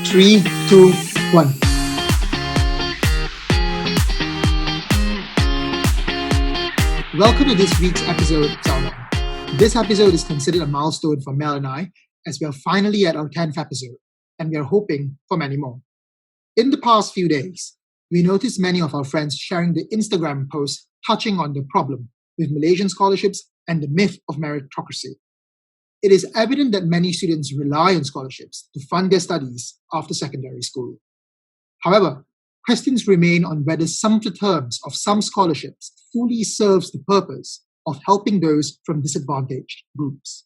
Three, two, one. Welcome to this week's episode, Salman. This episode is considered a milestone for Mel and I, as we are finally at our 10th episode, and we are hoping for many more. In the past few days, we noticed many of our friends sharing the Instagram posts touching on the problem with Malaysian scholarships and the myth of meritocracy. It is evident that many students rely on scholarships to fund their studies after secondary school. However, questions remain on whether some of the terms of some scholarships fully serves the purpose of helping those from disadvantaged groups.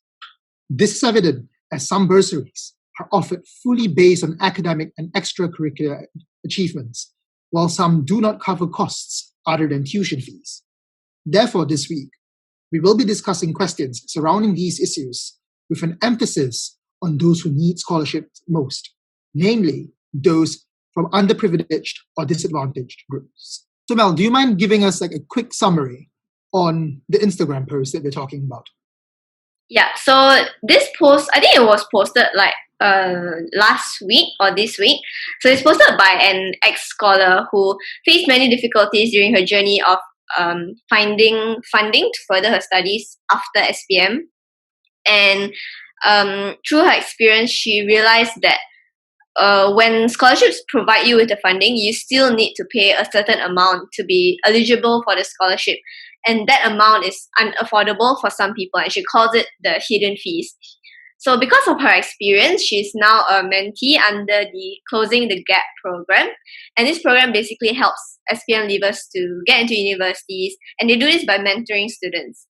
This is evident as some bursaries are offered fully based on academic and extracurricular achievements, while some do not cover costs other than tuition fees. Therefore, this week, we will be discussing questions surrounding these issues with an emphasis on those who need scholarships most, namely those from underprivileged or disadvantaged groups. So Mel, do you mind giving us a quick summary on the Instagram post that we're talking about? Yeah, so this post, I think it was posted last week or this week. So it's posted by an ex-scholar who faced many difficulties during her journey of finding funding to further her studies after SPM. And through her experience, she realized that when scholarships provide you with the funding, you still need to pay a certain amount to be eligible for the scholarship. And that amount is unaffordable for some people, and she calls it the hidden fees. So because of her experience, she's now a mentee under the Closing the Gap program. And this program basically helps SPM leavers to get into universities, and they do this by mentoring students.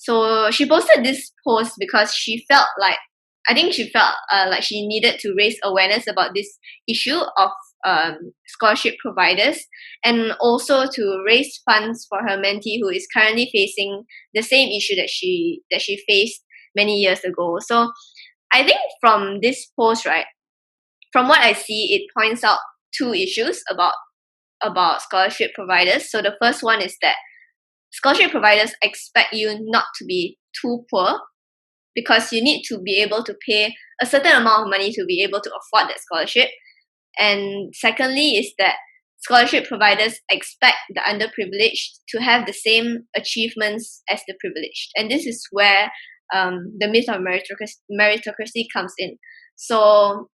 So she posted this post because she felt like she needed to raise awareness about this issue of scholarship providers, and also to raise funds for her mentee who is currently facing the same issue that she faced many years ago. So I think from this post, right, from what I see, it points out two issues about scholarship providers. So the first one is that scholarship providers expect you not to be too poor, because you need to be able to pay a certain amount of money to be able to afford that scholarship. And secondly is that scholarship providers expect the underprivileged to have the same achievements as the privileged. And this is where the myth of meritocracy comes in. So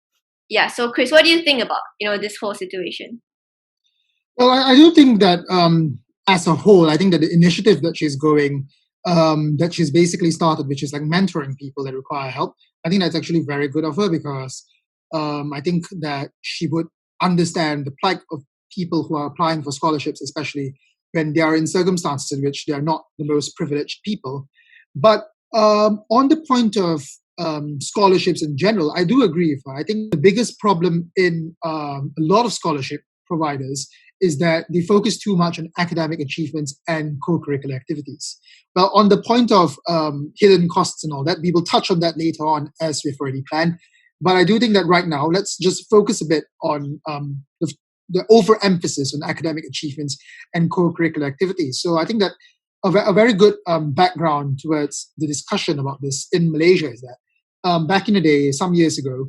Chris, what do you think about this whole situation? Well, I do think that as a whole, I think that the initiative that she's going, that she's basically started, which is like mentoring people that require help, I think that's actually very good of her, because I think that she would understand the plight of people who are applying for scholarships, especially when they are in circumstances in which they are not the most privileged people. But on the point of scholarships in general, I do agree with her. I think the biggest problem in a lot of scholarship providers is that they focus too much on academic achievements and co-curricular activities. Well, on the point of hidden costs and all that, we will touch on that later on as we've already planned. But I do think that right now, let's just focus a bit on the overemphasis on academic achievements and co-curricular activities. So I think that a very good background towards the discussion about this in Malaysia is that back in the day, some years ago,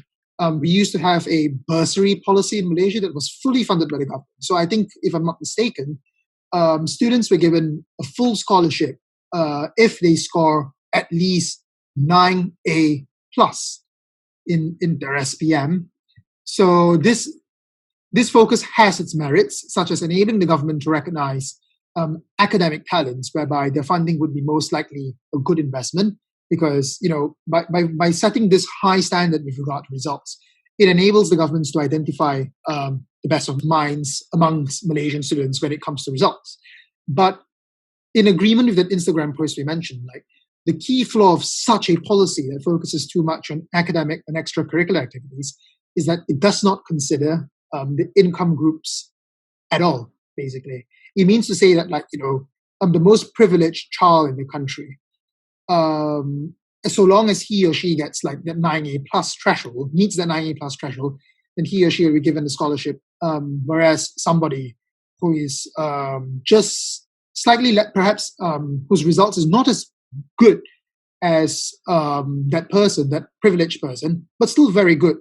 we used to have a bursary policy in Malaysia that was fully funded by the government. So I think, if I'm not mistaken, students were given a full scholarship if they score at least 9A plus in their SPM. So this focus has its merits, such as enabling the government to recognize academic talents, whereby their funding would be most likely a good investment. Because by setting this high standard with regard to results, it enables the governments to identify the best of minds amongst Malaysian students when it comes to results. But in agreement with that Instagram post we mentioned, the key flaw of such a policy that focuses too much on academic and extracurricular activities is that it does not consider the income groups at all. Basically, it means to say that the most privileged child in the country, so long as he or she gets that 9A plus threshold, meets that 9A plus threshold, then he or she will be given the scholarship. Whereas somebody who is just slightly, perhaps, whose results is not as good as that person, that privileged person, but still very good,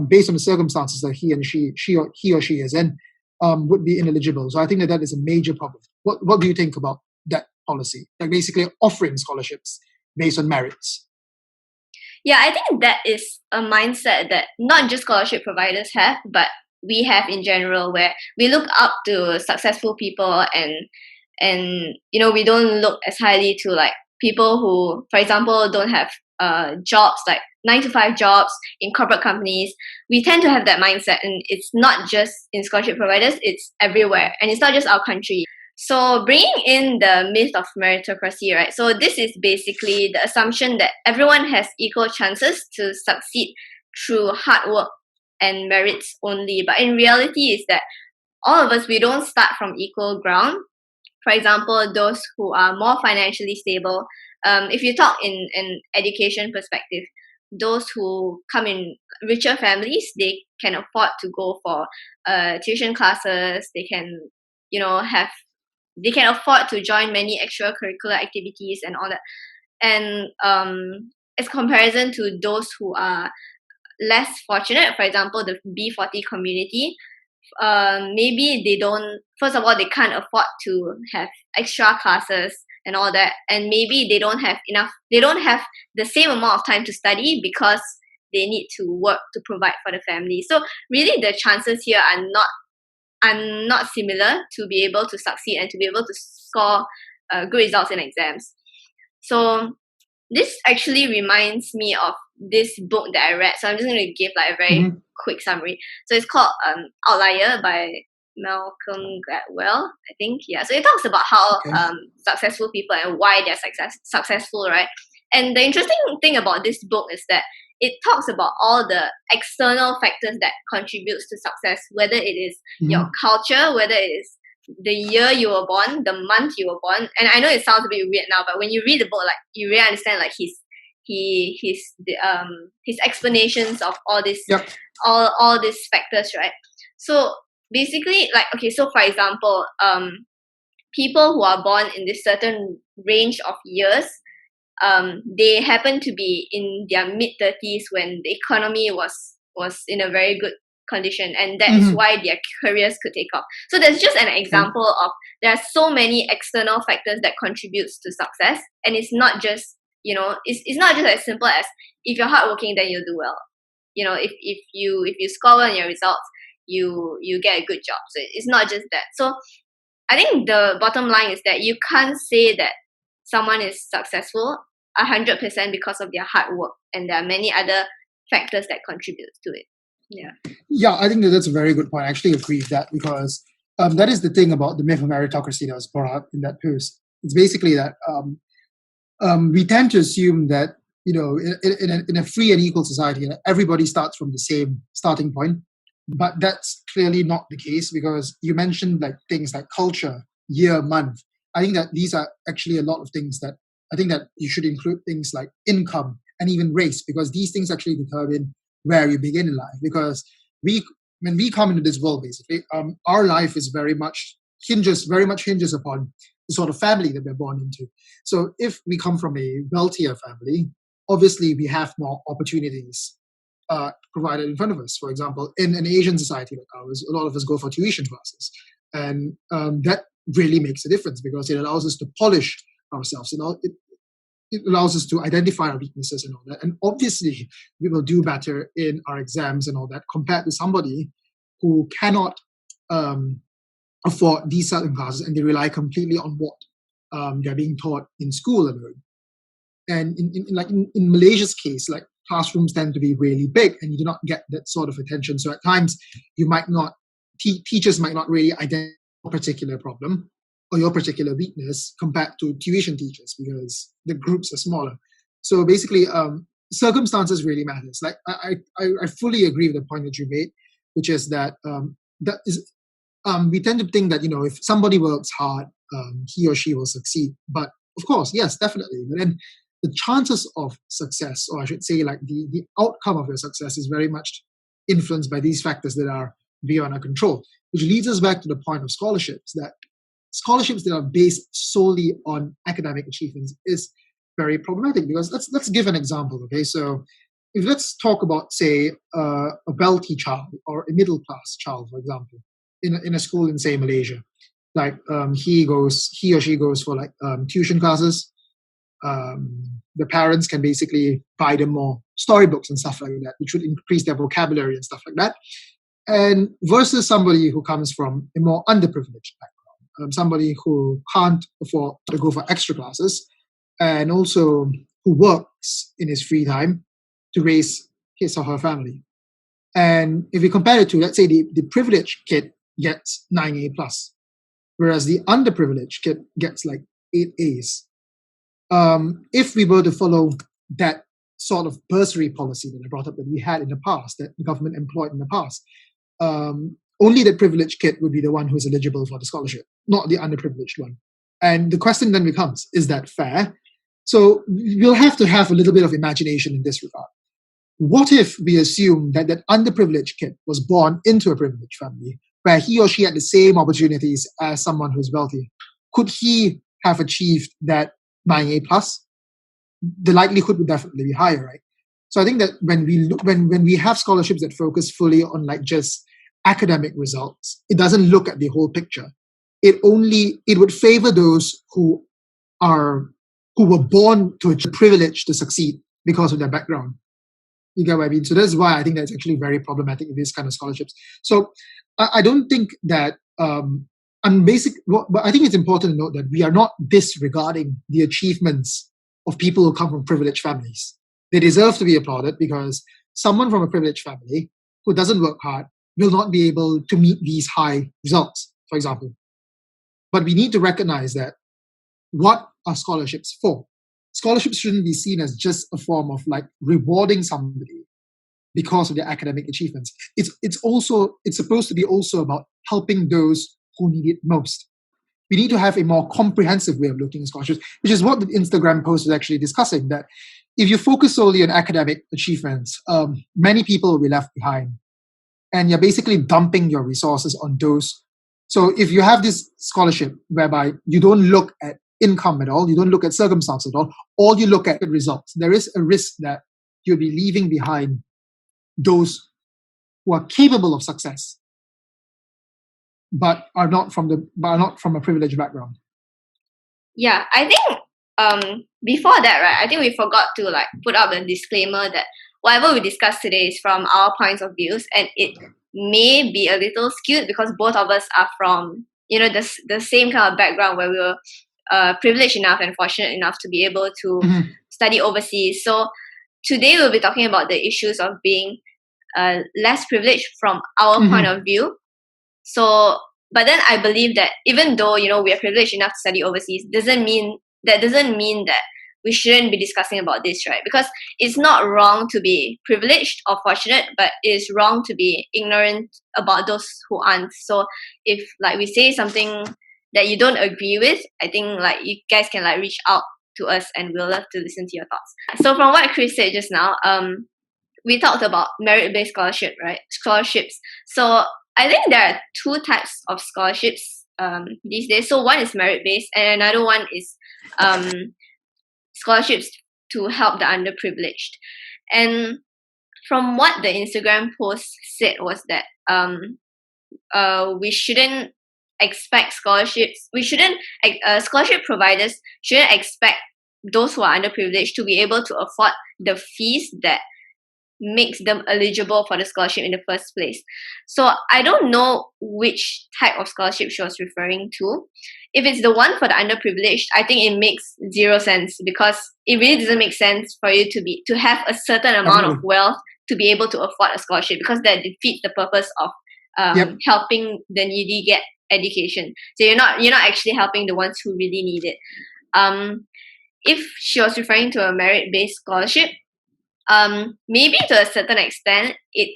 based on the circumstances that he or she is in, would be ineligible. So I think that is a major problem. What do you think about that policy? Like basically offering scholarships based on merits. Yeah, I think that is a mindset that not just scholarship providers have, but we have in general, where we look up to successful people, and we don't look as highly to like people who, for example, don't have jobs, like 9 to 5 jobs in corporate companies. We tend to have that mindset, and it's not just in scholarship providers, it's everywhere, and it's not just our country. So bringing in the myth of meritocracy, right? So this is basically the assumption that everyone has equal chances to succeed through hard work and merits only. But in reality, is that all of us, we don't start from equal ground. For example, those who are more financially stable, if you talk in education perspective, those who come in richer families, they can afford to go for tuition classes. They can, they can afford to join many extracurricular activities and all that. And as comparison to those who are less fortunate, for example, the B40 community, maybe they don't, first of all, they can't afford to have extra classes and all that. And maybe they don't have the same amount of time to study because they need to work to provide for the family. So really the chances here are not similar to be able to succeed and to be able to score good results in exams. So this actually reminds me of this book that I read. So I'm just going to give like a very quick summary. So it's called Outlier by Malcolm Gladwell, I think. Yeah. So it talks about how successful people and why they're successful, right? And the interesting thing about this book is that it talks about all the external factors that contributes to success, whether it is your culture, whether it is the year you were born, the month you were born. And I know it sounds a bit weird now, but when you read the book, like you really understand like his explanations of all this all these factors, right? So basically, like, okay, so for example, people who are born in this certain range of years, they happen to be in their mid-30s when the economy was in a very good condition, and that is why their careers could take off. So there's just an example of there are so many external factors that contributes to success, and it's not just it's not just as simple as if you're hardworking then you'll do well. If you score well in your results, you get a good job. So it's not just that. So I think the bottom line is that you can't say that someone is successful 100% because of their hard work, and there are many other factors that contribute to it. Yeah, I think that's a very good point. I actually agree with that, because that is the thing about the myth of meritocracy that was brought up in that post. It's basically that we tend to assume that in a free and equal society, everybody starts from the same starting point, but that's clearly not the case, because you mentioned like things like culture, year, month. I think that these are actually a lot of things that I think that you should include things like income and even race, because these things actually determine where you begin in life. Because when we come into this world, basically, our life is very much hinges upon the sort of family that we're born into. So if we come from a wealthier family, obviously we have more opportunities provided in front of us. For example, in an Asian society like ours, a lot of us go for tuition classes, and that really makes a difference, because it allows us to polish ourselves. It allows us to identify our weaknesses and all that. And obviously, we will do better in our exams and all that compared to somebody who cannot afford these certain classes, and they rely completely on what they're being taught in school alone. And in Malaysia's case, like classrooms tend to be really big, and you do not get that sort of attention. So at times, teachers might not really identify a particular problem or your particular weakness compared to tuition teachers, because the groups are smaller. So basically, circumstances really matters. Like I fully agree with the point that you made, which is that we tend to think that if somebody works hard, he or she will succeed. But of course, yes, definitely. But then the chances of success, or I should say, like the outcome of your success, is very much influenced by these factors that are beyond our control. Which leads us back to the point of scholarships. That scholarships that are based solely on academic achievements is very problematic, because let's give an example. Okay, so if let's talk about, say, a wealthy child or a middle class child, for example, in a school in, say, Malaysia, like he or she goes for like tuition classes. The parents can basically buy them more storybooks and stuff like that, which would increase their vocabulary and stuff like that. And versus somebody who comes from a more underprivileged background, somebody who can't afford to go for extra classes, and also who works in his free time to raise his or her family. And if we compare it to, let's say, the privileged kid gets 9A plus, whereas the underprivileged kid gets like 8As. If we were to follow that sort of bursary policy that I brought up that we had in the past, that the government employed in the past, only the privileged kid would be the one who is eligible for the scholarship, not the underprivileged one. And the question then becomes, is that fair? So we'll have to have a little bit of imagination in this regard. What if we assume that that underprivileged kid was born into a privileged family where he or she had the same opportunities as someone who's wealthy? Could he have achieved that 9A plus? The likelihood would definitely be higher, right? So I think that when we have scholarships that focus fully on like just academic results, it doesn't look at the whole picture. It would favor those who were born to a privilege to succeed because of their background. You get what I mean? So that's why I think that's actually very problematic in these kind of scholarships. So I don't think that but I think it's important to note that we are not disregarding the achievements of people who come from privileged families. They deserve to be applauded because someone from a privileged family who doesn't work hard will not be able to meet these high results, for example. But we need to recognize that what are scholarships for? Scholarships shouldn't be seen as just a form of like rewarding somebody because of their academic achievements. It's supposed to be also about helping those who need it most. We need to have a more comprehensive way of looking at scholarships, which is what the Instagram post is actually discussing, that if you focus solely on academic achievements, many people will be left behind. And you're basically dumping your resources on those. So if you have this scholarship whereby you don't look at income at all, you don't look at circumstance at all you look at results, there is a risk that you'll be leaving behind those who are capable of success, but are not from a privileged background. Yeah, I think before that, right, I think we forgot to like put up a disclaimer that whatever we discuss today is from our points of views, and it may be a little skewed because both of us are from the same kind of background where we were privileged enough and fortunate enough to be able to study overseas. So today we'll be talking about the issues of being less privileged from our point of view. So, but then I believe that even though we are privileged enough to study overseas, doesn't mean that we shouldn't be discussing about this, right? Because it's not wrong to be privileged or fortunate, but it's wrong to be ignorant about those who aren't. So if like we say something that you don't agree with, I think like you guys can like reach out to us and we'll love to listen to your thoughts. So from what Chris said just now, we talked about merit-based scholarships. So I think there are two types of scholarships these days. So one is merit-based and another one is scholarships to help the underprivileged. And from what the Instagram post said was that we shouldn't expect scholarships. Scholarship providers shouldn't expect those who are underprivileged to be able to afford the fees that makes them eligible for the scholarship in the first place. So I don't know which type of scholarship she was referring to. If it's the one for the underprivileged, I think it makes zero sense because it really doesn't make sense for you to have a certain amount of wealth to be able to afford a scholarship, because that defeats the purpose of helping the needy get education. So you're not actually helping the ones who really need it. If she was referring to a merit-based scholarship, maybe to a certain extent it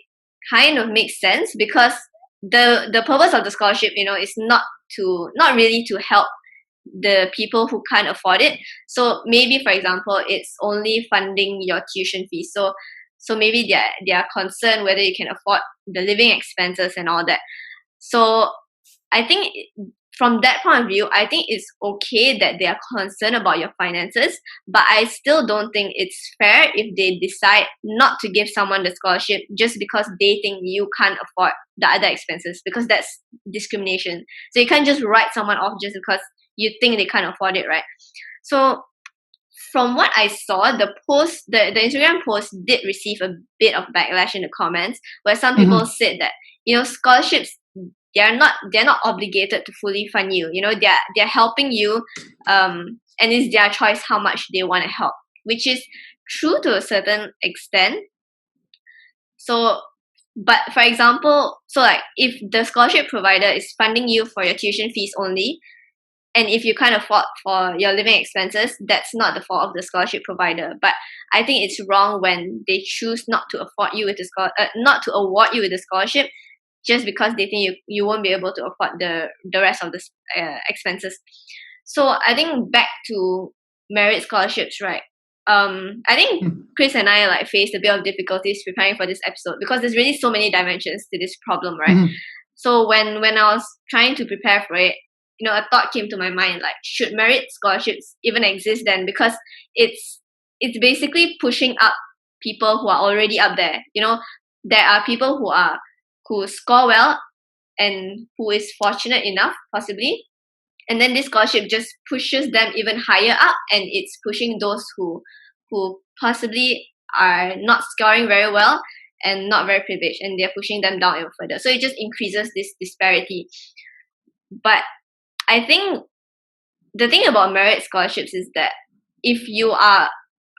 kind of makes sense, because the purpose of the scholarship is not really to help the people who can't afford it. So maybe, for example, it's only funding your tuition fees. So maybe they are concerned whether you can afford the living expenses and all that. So I think from that point of view, I think it's okay that they are concerned about your finances, but I still don't think it's fair if they decide not to give someone the scholarship just because they think you can't afford the other expenses, because that's discrimination. So you can't just write someone off just because you think they can't afford it, right? So from what I saw, the Instagram post did receive a bit of backlash in the comments, where some people said that, scholarships, they're not obligated to fully fund you. They're helping you, and it's their choice how much they want to help, which is true to a certain extent. So, but for example, so like if the scholarship provider is funding you for your tuition fees only, and if you can't afford for your living expenses, that's not the fault of the scholarship provider. But I think it's wrong when they choose not to award you with the scholarship just because they think you won't be able to afford the rest of the expenses. So I think back to merit scholarships, right? I think Chris and I faced a bit of difficulties preparing for this episode because there's really so many dimensions to this problem, right? So when I was trying to prepare for it, a thought came to my mind, like, should merit scholarships even exist then? Because it's basically pushing up people who are already up there. There are people who score well and who is fortunate enough, possibly, and then this scholarship just pushes them even higher up, and it's pushing those who possibly are not scoring very well and not very privileged, and they're pushing them down even further. So it just increases this disparity. But I think the thing about merit scholarships is that if you are,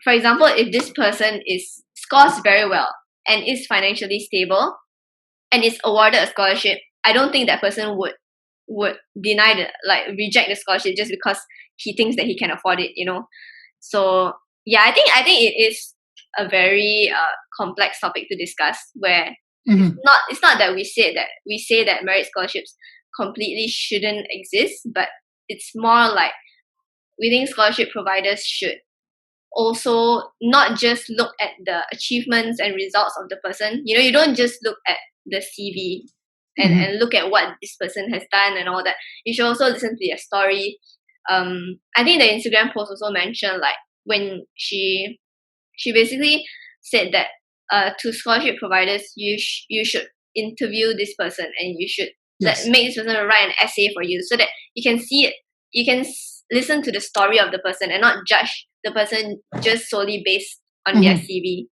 for example, if this person scores very well and is financially stable and is awarded a scholarship, I don't think that person would reject the scholarship just because he thinks that he can afford it. So yeah, I think it is a very complex topic to discuss, where it's not that we say that merit scholarships completely shouldn't exist, but it's more like we think scholarship providers should also not just look at the achievements and results of the person. You don't just look at the CV and look at what this person has done and all that. You should also listen to their story. I think the Instagram post also mentioned, like, when she basically said that to scholarship providers, you should interview this person, and you should make this person write an essay for you, so that you can see it. You can listen to the story of the person and not judge the person just solely based on their CV.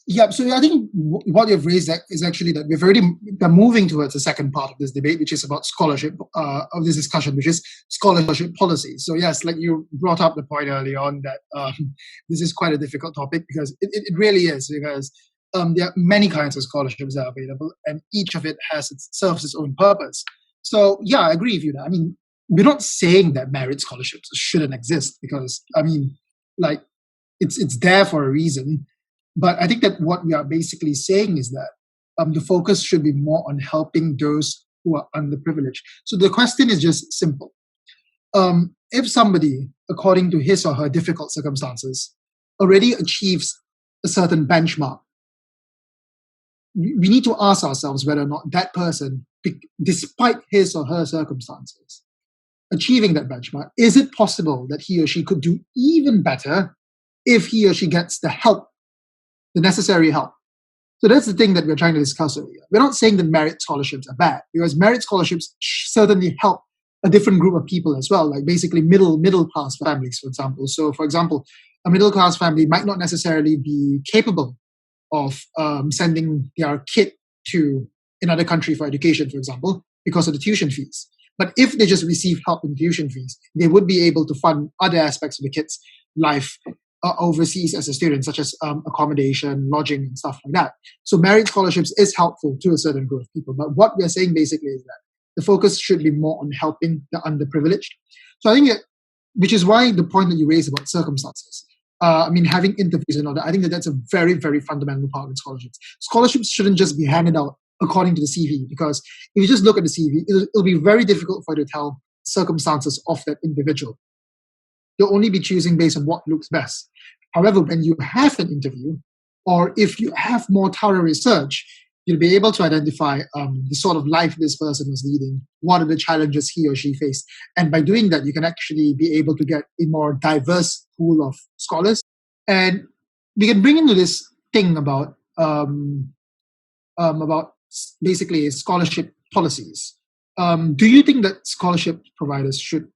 Yeah, so I think what you've raised is actually that we're moving towards the second part of this debate, which is about scholarship, of this discussion, which is scholarship policy. So yes, like you brought up the point early on that this is quite a difficult topic, because it really is, because there are many kinds of scholarships that are available, and each of it serves its own purpose. So yeah, I agree with you. I mean, we're not saying that merit scholarships shouldn't exist, because it's there for a reason. But I think that what we are basically saying is that the focus should be more on helping those who are underprivileged. So the question is just simple. If somebody, according to his or her difficult circumstances, already achieves a certain benchmark, we need to ask ourselves whether or not that person, despite his or her circumstances, achieving that benchmark, is it possible that he or she could do even better if he or she gets the help, the necessary help? So that's the thing that we're trying to discuss over here. We're not saying that merit scholarships are bad, because merit scholarships certainly help a different group of people as well, like basically middle class families, for example. So, for example, a middle class family might not necessarily be capable of sending their kid to another country for education, for example, because of the tuition fees. But if they just receive help in tuition fees, they would be able to fund other aspects of the kid's life overseas as a student, such as accommodation, lodging, and stuff like that. So merit scholarships is helpful to a certain group of people. But what we're saying basically is that the focus should be more on helping the underprivileged. So I think that, which is why the point that you raised about circumstances, having interviews and all that, I think that that's a very, very fundamental part of scholarships. Scholarships shouldn't just be handed out according to the CV, because if you just look at the CV, it'll be very difficult for you to tell circumstances of that individual. You'll only be choosing based on what looks best. However, when you have an interview, or if you have more thorough research, you'll be able to identify the sort of life this person was leading, what are the challenges he or she faced. And by doing that, you can actually be able to get a more diverse pool of scholars. And we can bring into this thing about basically scholarship policies. Do you think that scholarship providers should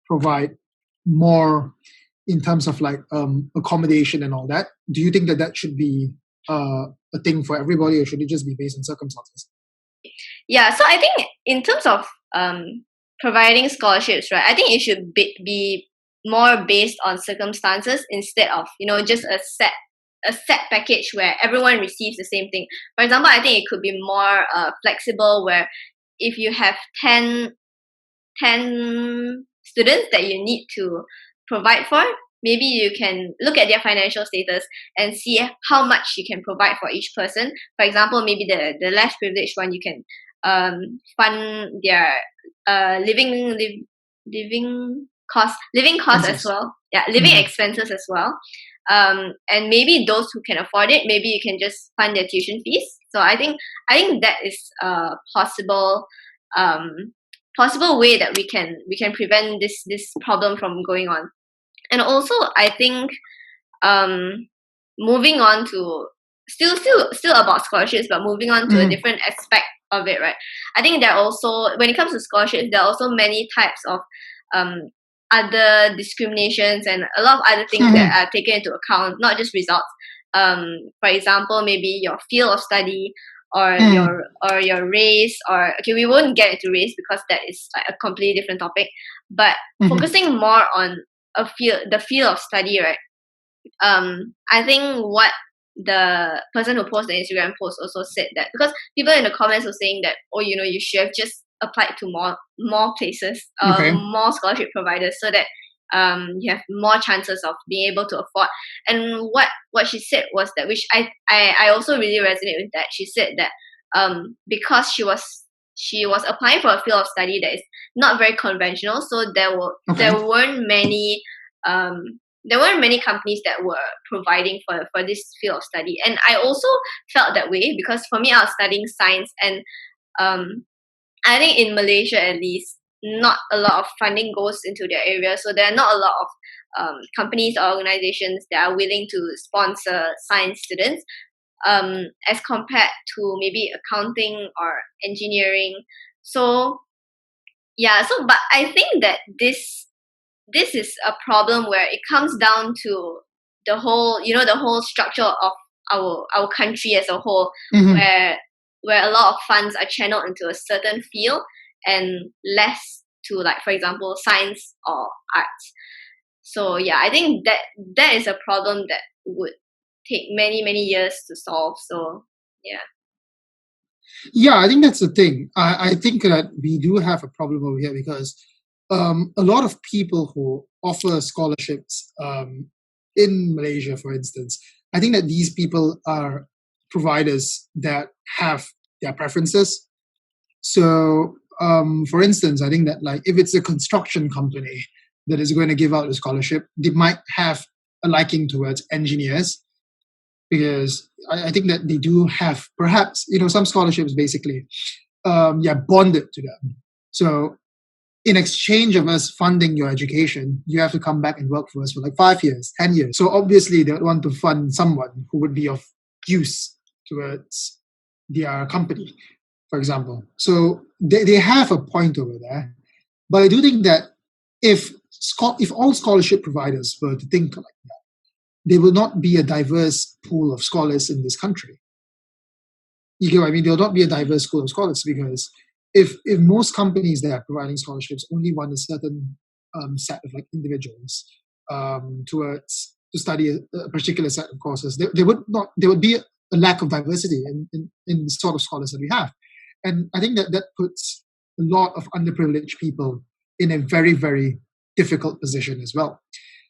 provide more in terms of like accommodation and all that? Do you think that that should be a thing for everybody, or should it just be based on circumstances? Yeah, so I think in terms of providing scholarships, right, I think it should be more based on circumstances instead of, just a set package where everyone receives the same thing. For example, I think it could be more flexible, where if you have 10 students that you need to provide for, maybe you can look at their financial status and see how much you can provide for each person. For example, maybe the less privileged one, you can fund their living costs as well. Yeah, living expenses as well. And maybe those who can afford it, maybe you can just fund their tuition fees. So I think that is a possible way that we can prevent this problem from going on. And also, I think moving on to still about scholarships, but moving on to a different aspect of it, right? I think there are also, when it comes to scholarships, there are also many types of other discriminations and a lot of other things that are taken into account, not just results. For example, maybe your field of study, or your race, or okay, we won't get into race because that is like a completely different topic. But focusing more on the field of study, right? I think what the person who posted the Instagram post also said, that because people in the comments were saying that, you should have just applied to more places, more scholarship providers, so that you have more chances of being able to afford. And what she said was that, which I also really resonate with that. She said that because she was applying for a field of study that is not very conventional, so there weren't many companies that were providing for this field of study. And I also felt that way, because for me, I was studying science, and I think in Malaysia at least, not a lot of funding goes into their area, so there are not a lot of companies or organizations that are willing to sponsor science students, as compared to maybe accounting or engineering. So but I think that this is a problem where it comes down to the whole structure of our country as a whole, where a lot of funds are channeled into a certain field and less to, like, for example, science or arts. So I think that is a problem that would take many, many years to solve. So I think that's the thing. I think that we do have a problem over here, because a lot of people who offer scholarships in Malaysia, for instance, I think that these people are providers that have their preferences. So, for instance, I think that, like, if it's a construction company that is going to give out a scholarship, they might have a liking towards engineers, because I think that they do have perhaps, some scholarships basically, bonded to them. So in exchange of us funding your education, you have to come back and work for us for like 5 years, 10 years. So obviously they would want to fund someone who would be of use towards their company, for example. So they have a point over there. But I do think that if all scholarship providers were to think like that, there will not be a diverse pool of scholars in this country. You get what I mean? There will not be a diverse pool of scholars, because if most companies that are providing scholarships only want a certain set of like individuals to study a particular set of courses, there would be a lack of diversity in the sort of scholars that we have. And I think that puts a lot of underprivileged people in a very, very difficult position as well.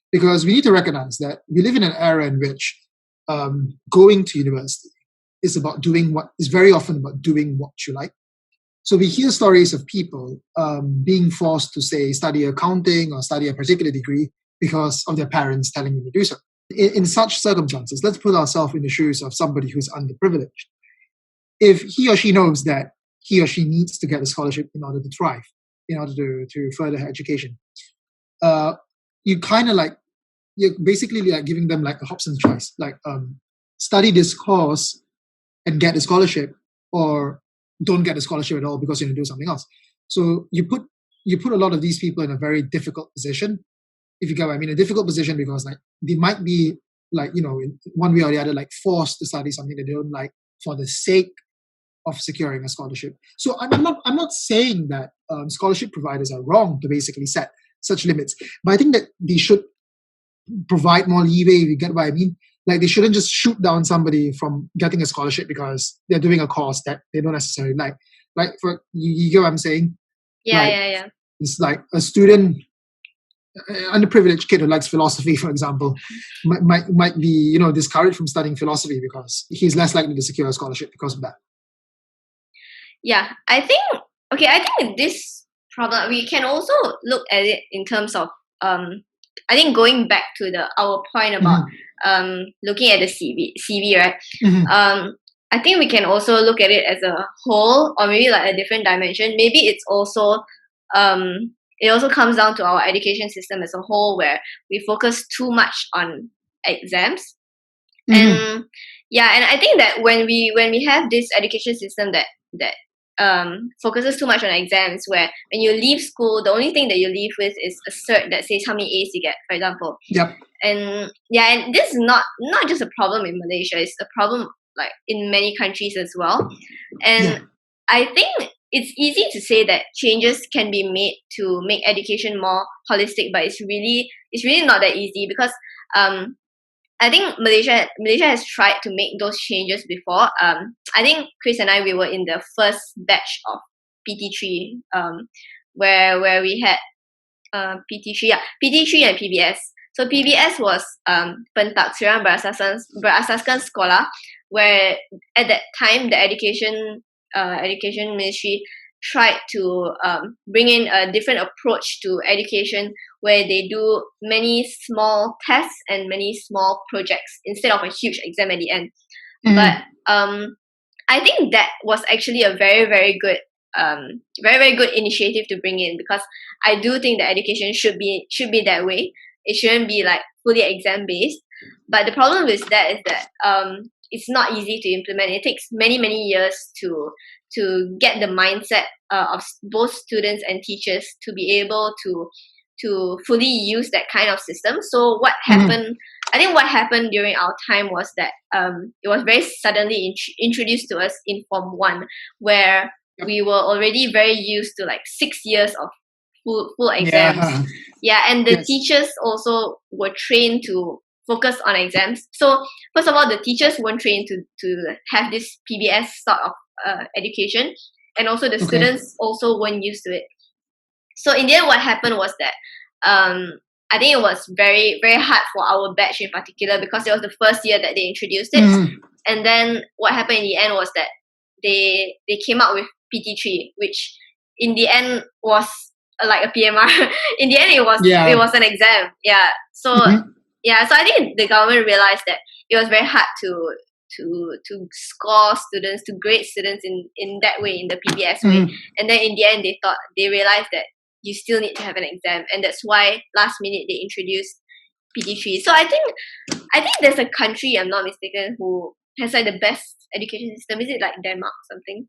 Because we need to recognize that we live in an era in which going to university is very often about doing what you like. So we hear stories of people being forced to, say, study accounting or study a particular degree because of their parents telling them to do so. In such circumstances, let's put ourselves in the shoes of somebody who's underprivileged. if he or she knows that he or she needs to get a scholarship in order to thrive, in order to further her education, you kind of like, you're basically like giving them like a Hobson's choice, like study this course and get a scholarship, or don't get a scholarship at all because you're going to do something else. So you put a lot of these people in a very difficult position, if you get what I mean. A difficult position because like they might be like, in one way or the other, like forced to study something that they don't like for the sake of securing a scholarship. So I'm not saying that scholarship providers are wrong to basically set such limits, but I think that they should provide more leeway, if you get what I mean. Like they shouldn't just shoot down somebody from getting a scholarship because they're doing a course that they don't necessarily like. Like for you get what I'm saying? Yeah. It's like a student, underprivileged kid who likes philosophy, for example, might be discouraged from studying philosophy because he's less likely to secure a scholarship because of that. Yeah, I think this problem, we can also look at it in terms of I think going back to our point about looking at the CV, right? I think we can also look at it as a whole, or maybe like a different dimension. Maybe it's also it also comes down to our education system as a whole, where we focus too much on exams. And I think that when we have this education system that focuses too much on exams, where when you leave school, the only thing that you leave with is a cert that says how many A's you get, for example. Yep. And this is not just a problem in Malaysia; it's a problem like in many countries as well. And I think it's easy to say that changes can be made to make education more holistic, but it's really not that easy, because I think Malaysia has tried to make those changes before. I think Chris and I, we were in the first batch of PT3, where we had PT3 and PBS. So PBS was Pentaksiran Berasaskan Sekolah, where at that time the education ministry tried to bring in a different approach to education, where they do many small tests and many small projects instead of a huge exam at the end. But I think that was actually a very, very good very good initiative to bring in, because I do think that education should be that way. It shouldn't be like fully exam based. But the problem with that is that it's not easy to implement. It takes many, many years to get the mindset of both students and teachers to be able to fully use that kind of system. So what happened, I think what happened during our time was that it was very suddenly introduced to us in Form 1, where we were already very used to like 6 years of full exams. And the teachers also were trained to focus on exams. So first of all, the teachers weren't trained to have this PBS sort of education, and also the students also weren't used to it. So in the end, what happened was that I think it was very, very hard for our batch in particular, because it was the first year that they introduced it. And then what happened in the end was that they came out with PT3, which in the end was like a PMR. In the end, it was an exam. So I think the government realized that it was very hard to score students, to grade students in that way, in the PBS way. And then in the end, they realized that you still need to have an exam, and that's why last minute they introduced PT3. So I think there's a country, I'm not mistaken, who has like the best education system. Is it like Denmark or something?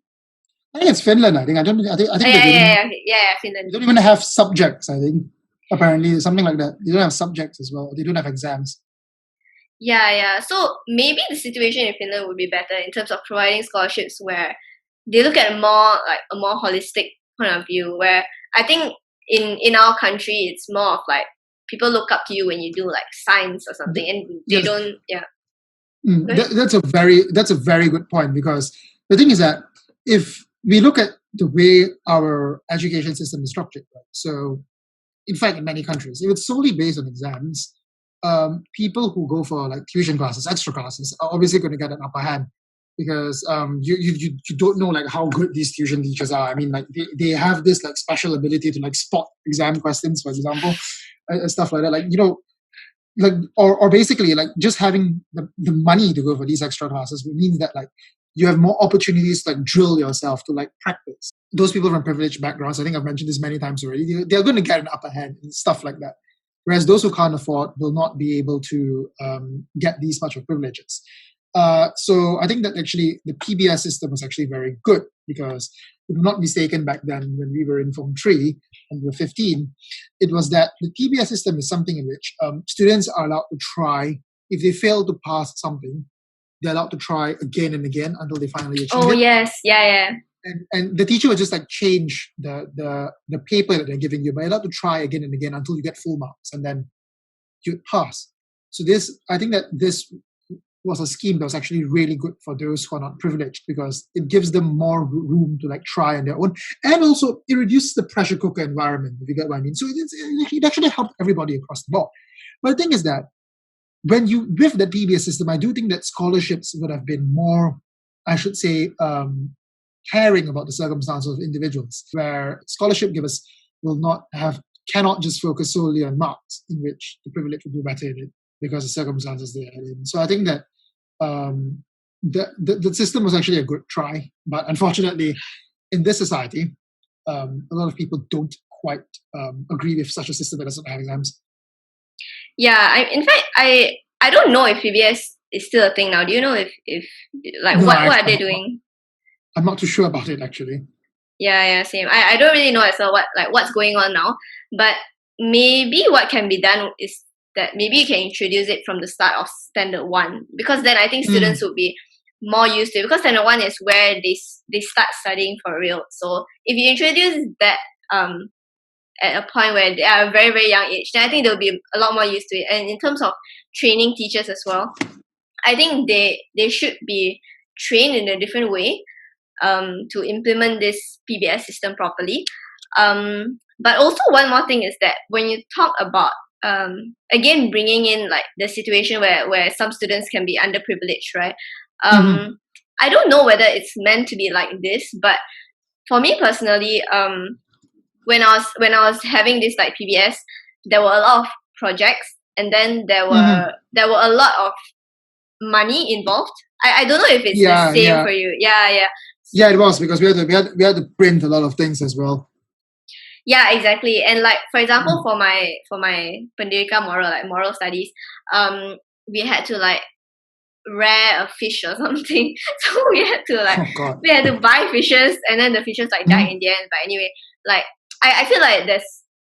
I think it's Finland. I think Finland. Finland. They don't even have subjects. I think apparently something like that. They don't have subjects as well. They don't have exams. So maybe the situation in Finland would be better in terms of providing scholarships, where they look at a more holistic point of view. Where I think in our country, it's more of like people look up to you when you do like science or something, and they don't. That's a very good point, because the thing is that if we look at the way our education system is structured, right? So in fact, in many countries, if it's solely based on exams, people who go for like tuition classes, extra classes, are obviously going to get an upper hand, because you don't know like how good these tuition teachers are. I mean, like they have this like special ability to like spot exam questions, for example, and stuff like that. Like like or basically like just having the money to go for these extra classes means that like you have more opportunities to like drill yourself, to like practice. Those people from privileged backgrounds, I think I've mentioned this many times already, they're going to get an upper hand and stuff like that. Whereas those who can't afford will not be able to get these much of privileges. So I think that actually the PBS system was actually very good, because if I'm not mistaken, back then when we were in Form 3 and we were 15, it was that the PBS system is something in which students are allowed to try. If they fail to pass something, they're allowed to try again and again until they finally achieve Oh it. yes, yeah. And the teacher will just like change the paper that they're giving you, but you're allowed to try again and again until you get full marks, and then you pass. So I think that this was a scheme that was actually really good for those who are not privileged, because it gives them more room to like try on their own, and also it reduces the pressure cooker environment, if you get what I mean. So it actually helped everybody across the board. But the thing is that when you with the PBS system, I do think that scholarships would have been more, I should say, caring about the circumstances of individuals, where scholarship givers cannot just focus solely on marks, in which the privileged will do better in it because of circumstances they are in. So I think that the system was actually a good try, but unfortunately, in this society, a lot of people don't quite agree with such a system that doesn't have exams. Yeah, in fact, I don't know if PBS is still a thing now. Do you know if like No, what are they doing? I'm not too sure about it actually. Yeah, same. I don't really know as well what's going on now. But maybe what can be done is that maybe you can introduce it from the start of Standard 1, because then I think students would be more used to it, because Standard 1 is where they start studying for real. So if you introduce that at a point where they are a very, very young age, then I think they'll be a lot more used to it. And in terms of training teachers as well, I think they should be trained in a different way to implement this PBS system properly. But also one more thing is that when you talk about again bringing in like the situation where some students can be underprivileged, right? I don't know whether it's meant to be like this, but for me personally, when I was having this like PBS, there were a lot of projects, and then there were a lot of money involved. I don't know if it's the same for you. Yeah, it was, because we had to print a lot of things as well. Yeah, exactly. And like for example, for my Pendidikan Moral, like moral studies, we had to like rear a fish or something. So we had to buy fishes, and then the fishes like died in the end. But anyway, like I feel like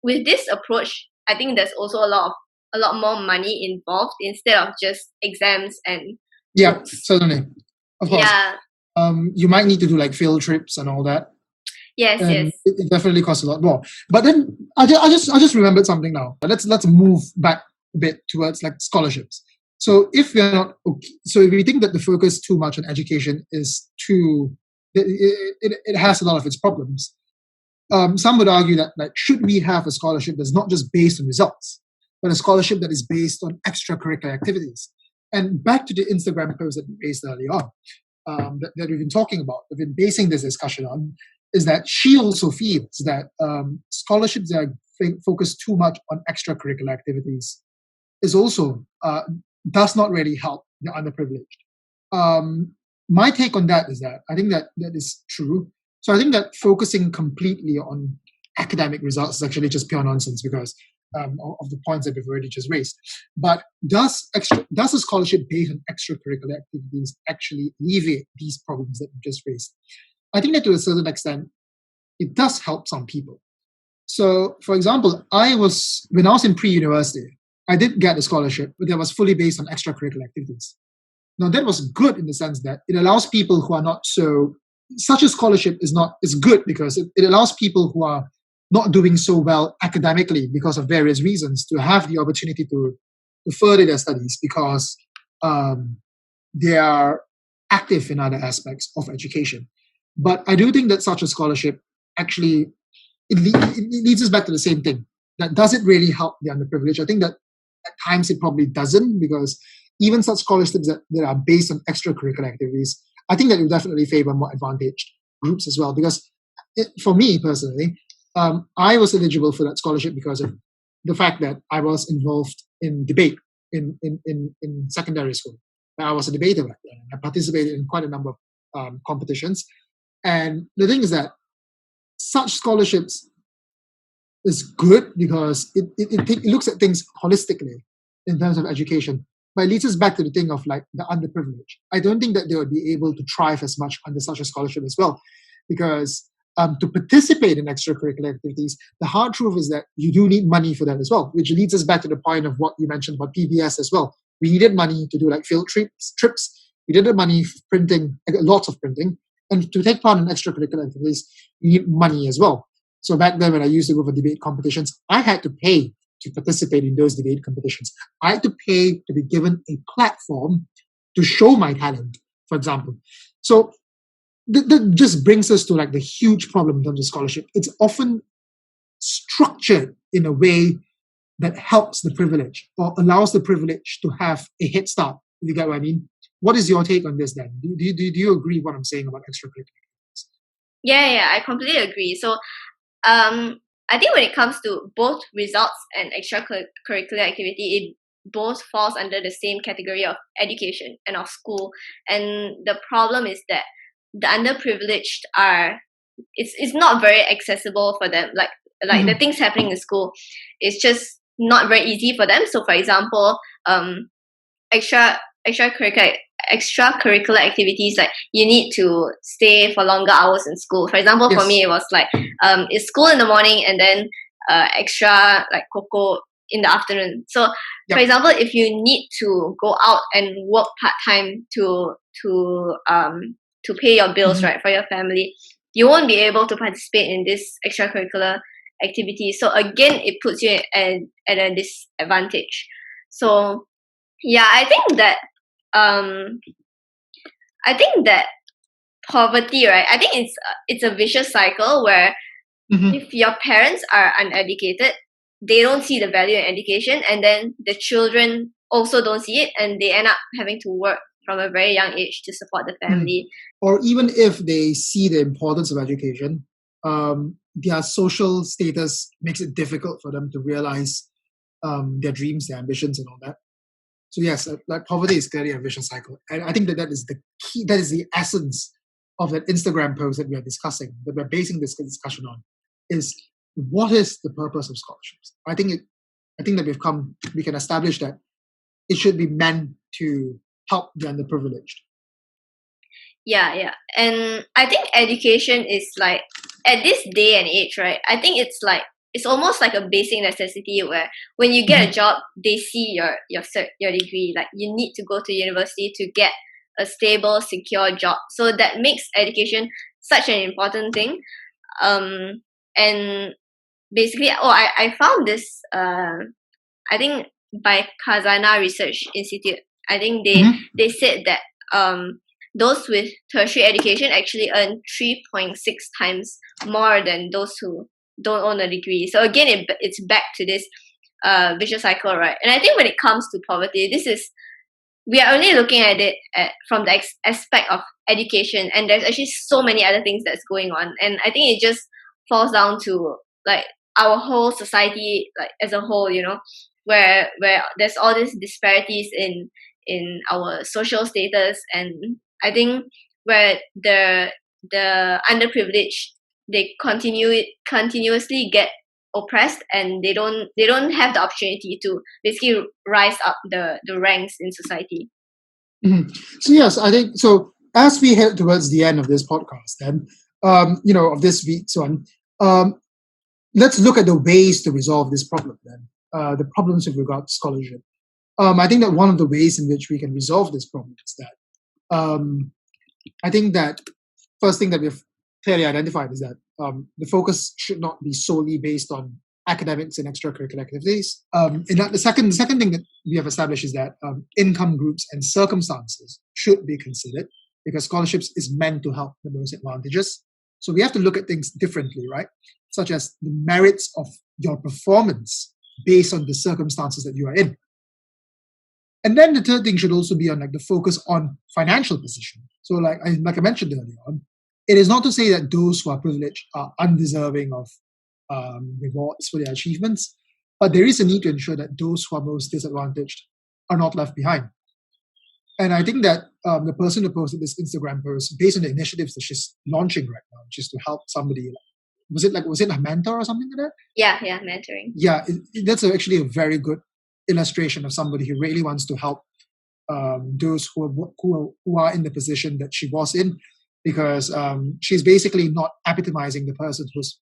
with this approach, I think there's also a lot more money involved instead of just exams and certainly, of course. You might need to do like field trips and all that. Yes. It definitely costs a lot more. But then I just remembered something now. Let's move back a bit towards like scholarships. So if we think that the focus too much on education is it has a lot of its problems. Some would argue that like, should we have a scholarship that's not just based on results, but a scholarship that is based on extracurricular activities? And back to the Instagram post that we raised earlier on, that we've been talking about, we've been basing this discussion on, is that she also feels that scholarships that are focused too much on extracurricular activities is also does not really help the underprivileged. My take on that is that I think that is true. So I think that focusing completely on academic results is actually just pure nonsense, because of the points that we've already just raised. But does a scholarship based on extracurricular activities actually alleviate these problems that we just raised? I think that to a certain extent, it does help some people. So, for example, when I was in pre-university, I did get a scholarship, but that was fully based on extracurricular activities. Now, that was good in the sense that it allows people who are not so... Such a scholarship is good because it allows people who are not doing so well academically because of various reasons to have the opportunity to further their studies, because they are active in other aspects of education. But I do think that such a scholarship actually it leads us back to the same thing. That does it really help the underprivileged? I think that at times it probably doesn't, because even such scholarships that are based on extracurricular activities, I think that it will definitely favor more advantaged groups as well. Because for me personally, I was eligible for that scholarship because of the fact that I was involved in debate in secondary school. I was a debater back then. I participated in quite a number of competitions. And the thing is that such scholarships is good because it looks at things holistically in terms of education. But it leads us back to the thing of like the underprivileged. I don't think that they would be able to thrive as much under such a scholarship as well, because to participate in extracurricular activities, the hard truth is that you do need money for that as well, which leads us back to the point of what you mentioned about PBS as well. We needed money to do like field trips. We needed money for printing, lots of printing, and to take part in extracurricular activities, you need money as well. So back then, when I used to go for debate competitions, I had to pay to participate in those debate competitions. I had to pay to be given a platform to show my talent, for example. So that just brings us to like the huge problem in terms of scholarship. It's often structured in a way that helps the privilege or allows the privilege to have a head start. You get what I mean? What is your take on this then? Do you agree with what I'm saying about extracurricular? Yeah, I completely agree. So I think when it comes to both results and extracurricular activity, it both falls under the same category of education and of school. And the problem is that the underprivileged it's not very accessible for them. Like the things happening in school is just not very easy for them. So for example, extracurricular activities, like you need to stay for longer hours in school. For example, for me it was like it's school in the morning and then extra like cocoa in the afternoon. So for example, if you need to go out and work part-time to pay your bills, right, for your family, you won't be able to participate in this extracurricular activity. So again, it puts you at a disadvantage. So yeah, I think that poverty, right? I think it's a vicious cycle where if your parents are uneducated, they don't see the value in education, and then the children also don't see it, and they end up having to work from a very young age to support the family. Or even if they see the importance of education, their social status makes it difficult for them to realize their dreams, their ambitions, and all that. So yes, like poverty is clearly a vicious cycle, and I think that is the key. That is the essence of that Instagram post that we are discussing, that we're basing this discussion on, is what is the purpose of scholarships? I think that we can establish that it should be meant to help the underprivileged. Yeah, and I think education is like, at this day and age, right? I think it's almost like a basic necessity where when you get a job, they see your degree. Like you need to go to university to get a stable, secure job. So that makes education such an important thing. And basically, I found this. I think by Khazanah Research Institute. I think they said that those with tertiary education actually earn 3.6 times more than those who don't own a degree. So again, it's back to this vicious cycle, right? And I think when it comes to poverty, we are only looking at it from the aspect of education, and there's actually so many other things that's going on. And I think it just falls down to like our whole society, like as a whole, where there's all these disparities in our social status, and I think where the underprivileged, they continuously get oppressed, and they don't have the opportunity to basically rise up the ranks in society. So yes, I think so. As we head towards the end of this podcast, then of this week's one, let's look at the ways to resolve this problem. Then the problems with regard to scholarship. I think that one of the ways in which we can resolve this problem is that I think that first thing that we've clearly identified is that the focus should not be solely based on academics and extracurricular activities. And the second thing that we have established is that income groups and circumstances should be considered, because scholarships is meant to help the most advantageous. So we have to look at things differently, right? Such as the merits of your performance based on the circumstances that you are in. And then the third thing should also be on like the focus on financial position. So like I mentioned earlier on, it is not to say that those who are privileged are undeserving of rewards for their achievements, but there is a need to ensure that those who are most disadvantaged are not left behind. And I think that the person who posted this Instagram post, based on the initiatives that she's launching right now, which is to help somebody, was it a mentor or something like that? Yeah, mentoring. Yeah, that's actually a very good illustration of somebody who really wants to help those who are in the position that she was in, because she's basically not epitomizing the person who's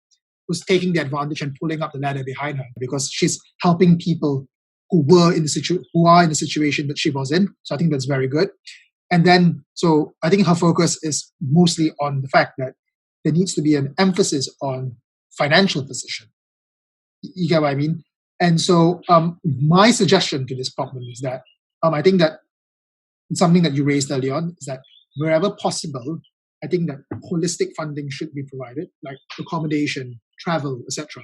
taking the advantage and pulling up the ladder behind her, because she's helping people who are in the situation that she was in. So I think that's very good. And then, so I think her focus is mostly on the fact that there needs to be an emphasis on financial position. You get what I mean? And so my suggestion to this problem is that I think that something that you raised early on is that wherever possible, I think that holistic funding should be provided, like accommodation, travel, etc.,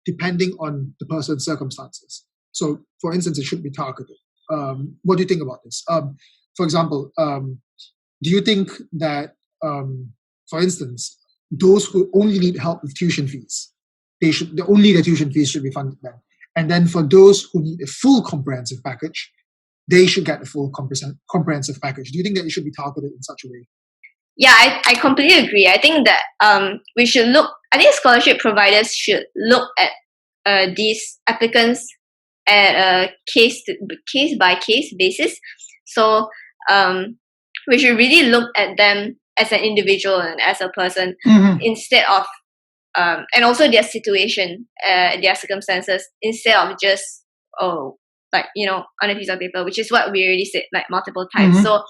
depending on the person's circumstances. So, for instance, it should be targeted. What do you think about this? For example, do you think that, for instance, those who only need help with tuition fees, only the tuition fees should be funded then? And then for those who need a full comprehensive package, they should get the full comprehensive package. Do you think that it should be targeted in such a way? Yeah, I completely agree. I think that we should look. I think scholarship providers should look at these applicants at a case by case basis. So we should really look at them as an individual and as a person, instead of and also their situation, their circumstances, instead of just on a piece of paper, which is what we already said like multiple times. So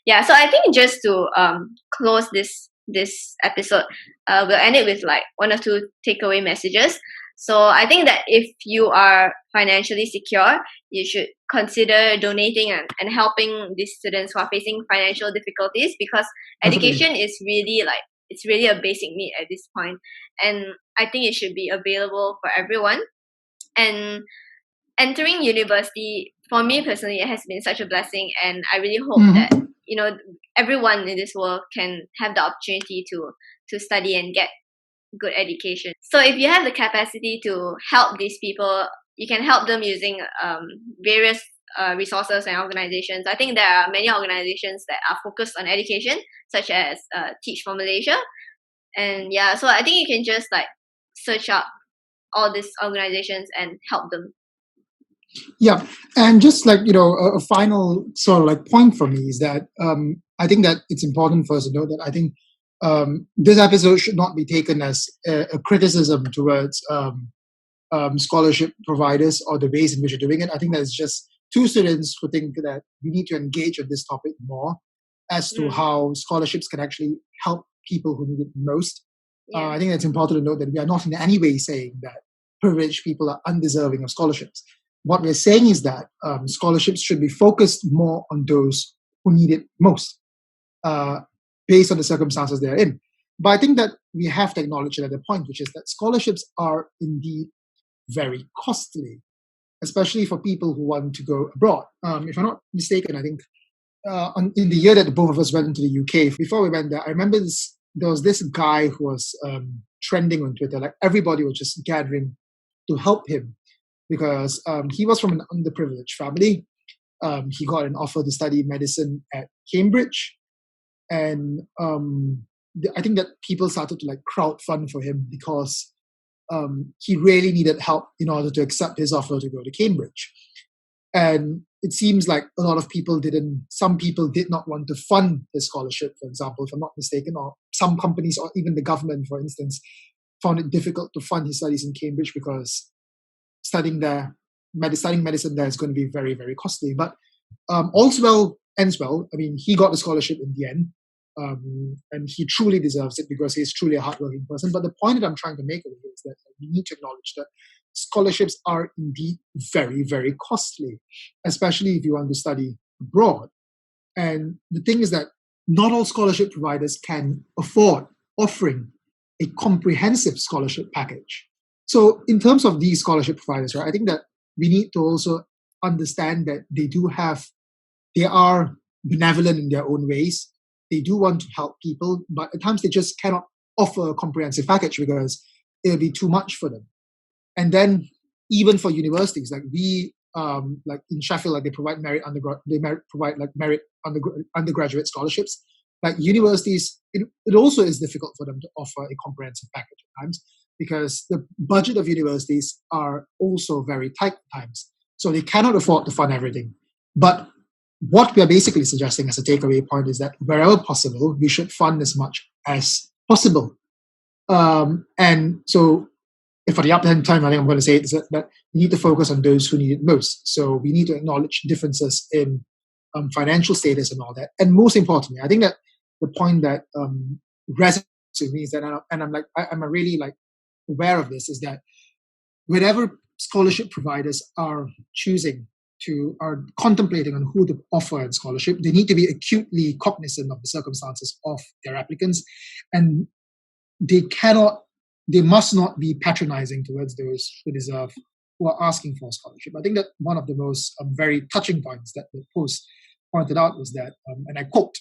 yeah, so I think just to close this episode, we'll end it with like 1 or 2 takeaway messages. So I think that if you are financially secure, you should consider donating and helping these students who are facing financial difficulties, because education is really it's really a basic need at this point, and I think it should be available for everyone. And entering university, for me personally, it has been such a blessing, and I really hope that everyone in this world can have the opportunity to study and get good education. So if you have the capacity to help these people, you can help them using various resources and organizations. I think there are many organizations that are focused on education, such as Teach for Malaysia. And yeah, so I think you can just like search up all these organizations and help them. Yeah, and just like a final sort of like point for me is that I think that it's important for us to know that I think this episode should not be taken as a criticism towards scholarship providers or the ways in which you're doing it. I think that it's just 2 students who think that we need to engage on this topic more as to how scholarships can actually help people who need it most. I think it's important to note that we are not in any way saying that privileged people are undeserving of scholarships. What we're saying is that scholarships should be focused more on those who need it most, based on the circumstances they're in. But I think that we have to acknowledge another point, which is that scholarships are indeed very costly, especially for people who want to go abroad. If I'm not mistaken, I think in the year that both of us went into the UK, before we went there, I remember there was this guy who was trending on Twitter. Like everybody was just gathering to help him because he was from an underprivileged family. He got an offer to study medicine at Cambridge. And I think that people started to like crowdfund for him because he really needed help in order to accept his offer to go to Cambridge. And it seems like a lot of people some people did not want to fund his scholarship, for example, if I'm not mistaken, or some companies or even the government, for instance, found it difficult to fund his studies in Cambridge because studying medicine there is going to be very, very costly. But all's well ends well. I mean, he got the scholarship in the end. And he truly deserves it because he's truly a hardworking person. But the point that I'm trying to make over here is that we need to acknowledge that scholarships are indeed very, very costly, especially if you want to study abroad. And the thing is that not all scholarship providers can afford offering a comprehensive scholarship package. So in terms of these scholarship providers, right, I think that we need to also understand that they are benevolent in their own ways. They do want to help people, but at times they just cannot offer a comprehensive package because it'll be too much for them. And then even for universities, like we like in Sheffield, like they provide merit undergraduate scholarships. Like universities, it also is difficult for them to offer a comprehensive package at times because the budget of universities are also very tight at times. So they cannot afford to fund everything. But what we are basically suggesting as a takeaway point is that wherever possible, we should fund as much as possible. And so, if for the upcoming time, I think I'm going to say is that we need to focus on those who need it most. So we need to acknowledge differences in financial status and all that. And most importantly, I think that the point that resonates with me is that, I'm really like aware of this, is that whenever scholarship providers are contemplating on who to offer a scholarship, they need to be acutely cognizant of the circumstances of their applicants, and they must not be patronizing towards those who deserve, who are asking for a scholarship. I think that one of the most very touching points that the post pointed out was that, and I quote,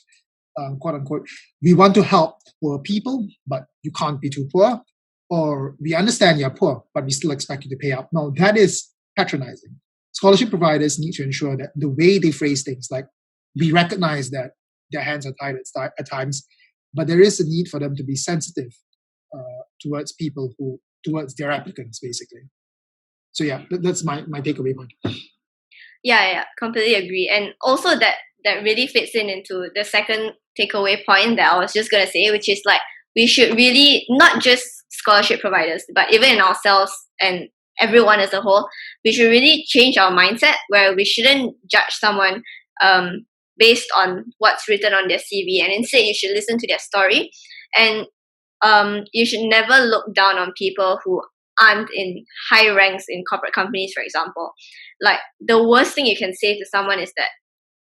quote unquote, "We want to help poor people, but you can't be too poor," or "We understand you're poor, but we still expect you to pay up." No, that is patronizing. Scholarship providers need to ensure that the way they phrase things, like, we recognize that their hands are tied at times, but there is a need for them to be sensitive towards their applicants, basically. So yeah, that's my takeaway point. Yeah, completely agree. And also that really fits into the second takeaway point that I was just going to say, which is like, we should really, not just scholarship providers, but even in ourselves and everyone as a whole, we should really change our mindset, where we shouldn't judge someone based on what's written on their CV, and instead you should listen to their story. And you should never look down on people who aren't in high ranks in corporate companies, for example. Like, the worst thing you can say to someone is that,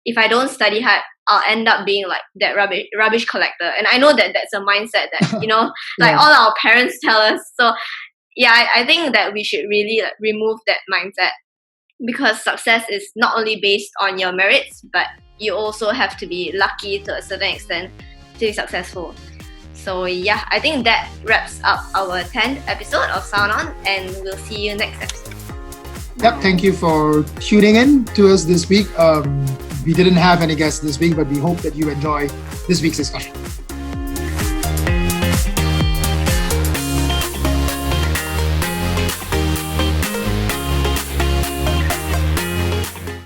if I don't study hard, I'll end up being like that rubbish collector. And I know that that's a mindset that, like all our parents tell us. So yeah, I think that we should really remove that mindset, because success is not only based on your merits, but you also have to be lucky to a certain extent to be successful. So yeah, I think that wraps up our 10th episode of Sound On, and we'll see you next episode. Yep, thank you for tuning in to us this week. We didn't have any guests this week, but we hope that you enjoy this week's discussion.